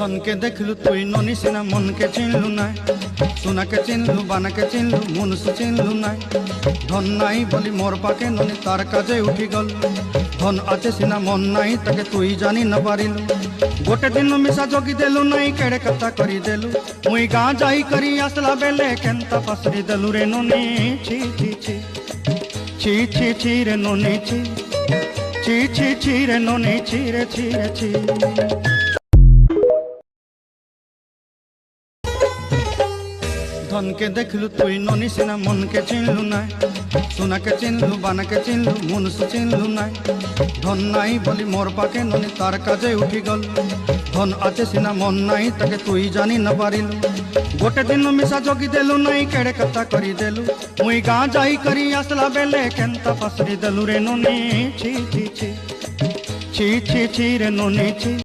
ধনকে দেখলু তুই ননি সিনা মনকে চিনলু নাই, সোনাকে চিনলু বানাকে চিনলু মনুষ চিনলু নাই। ধন নাই বলি মোর পাকে ননি তার কাজে উঠি গল, ধন আছে সিনা মন নাই তাকে তুই জানি না পারিলু। গোটে দিন মিশা জগি দেলু নাই কেড়ে কথা করি দেলু, মুই গাঁ যাই করি আসলা বেলে কেনতা পাসরি দেলু রে ননি। ছি ছি ছি ছি ছি ছি রে ননি ছি ছি ছি ছি রে ননি ছি রে ছি রে ছি। ধনকে দেখলু তুই ননি সিনা মনকে চিনলু নাই, সোনাকে চিনলু বানাকে চিনলু মনুষ চিনলু নাই। ধন নাই বলি মোর পাকে ননি তার কাজে উঠি গল, ধন আছে সিনা মন নাই তাকে তুই জানি না পারিলু। গোটে দিন মিশা জগি দেলু নাই কেড়ে কথা করি দেলু, মুই গাঁ যাই করি আসলা বেলে কেনতা পাসরি দেলু রে ননি। ছি ছি ছি ছি ছি ছি রে ননি ছি।